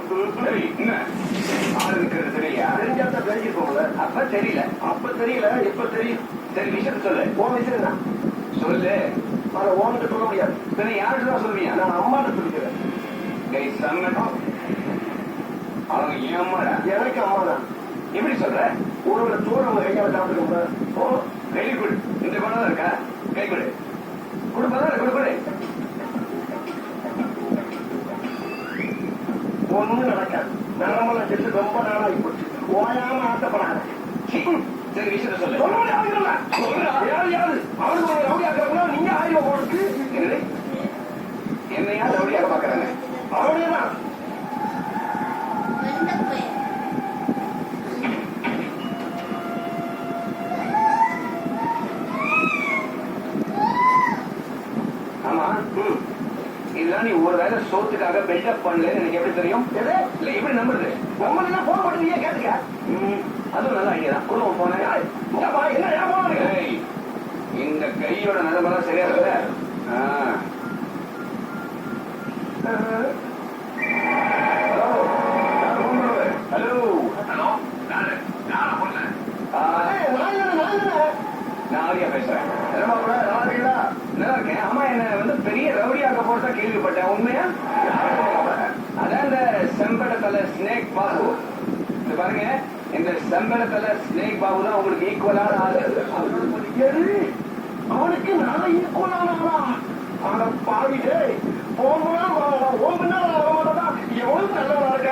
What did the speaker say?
என்ன ஆள் இருக்கிறது தெரியலையா? தெரிஞ்சாதான் தெரிஞ்சுக்கோங்கள. அப்ப தெரியல. அப்ப தெரியல, எப்ப தெரியும்? சரி விஷயத்த சொல்லு. உன் விஷயம் தான் சொல்லு. அதை உன்கிட்ட சொல்ல முடியாது. பின்ன யாருக்கு தான் சொல்லுவீங்க? நான் அம்மாட்ட சொல்லிக்கிறேன். அவங்க ஏன் அம்மாடா? எனக்கு அம்மா தான். எப்படி சொல்ற? ஒருவரை தூரம் கையால சாப்பிட்டுக்கோங்க. ஓ வெரி குட். இந்த குணம் தான் இருக்கா? கை கொடு. கொடுப்பதான் கொடு கொடு. ஒண்ணும் நடக்காது. நரம்பெல்லாம் செத்து ரொம்ப நாளாகி போச்சு. ஓயாம ஆசைப்படாத. சரி விஷயத்த சொல்லு. சொல்ல முடியாது. யாரு அவருக்கு ஒரு ரவுடி ஆக்கிறப்ப நீங்க ஆயிரம் போட்டு என்னையா ரவுடியாக பாக்குறாங்க? அவனேதான். ஆமா இதெல்லாம் நீ ஒரு வேலை சோத்துக்காக பில்டப் பண்ணல எனக்கு எப்படி தெரியும்? இல்ல எப்படி நம்புறது? உங்களை போன் பண்ணுவீங்க கேட்டுக்க. அதுவும் நல்ல ஐடியா தான். குடும்பம் போனேன். இந்த கையோட நிலைமெல்லாம் சரியா இல்ல. ஹலோ ஹலோ நான் ஆரியா பேசுறேன். நல்லா இருக்கேன். ஆமா என்ன வந்து பெரிய ரவுடியாக போறதா கேள்விப்பட்டேன். உண்மையா? அதான் இந்த செம்படத்தலை ஸ்னேக் பாபு. இது பாருங்க இந்த செம்படத்தலை ஸ்னேக் பாபு தான் உங்களுக்கு ஈக்குவலான ஆளு. அவனுக்கு நான் ஈக்குவலான ஆளா? ஆனா பாவிட்டே போனா ஓம்புனா வர மாட்டா. எவ்வளவு நல்லவனா இருக்கா?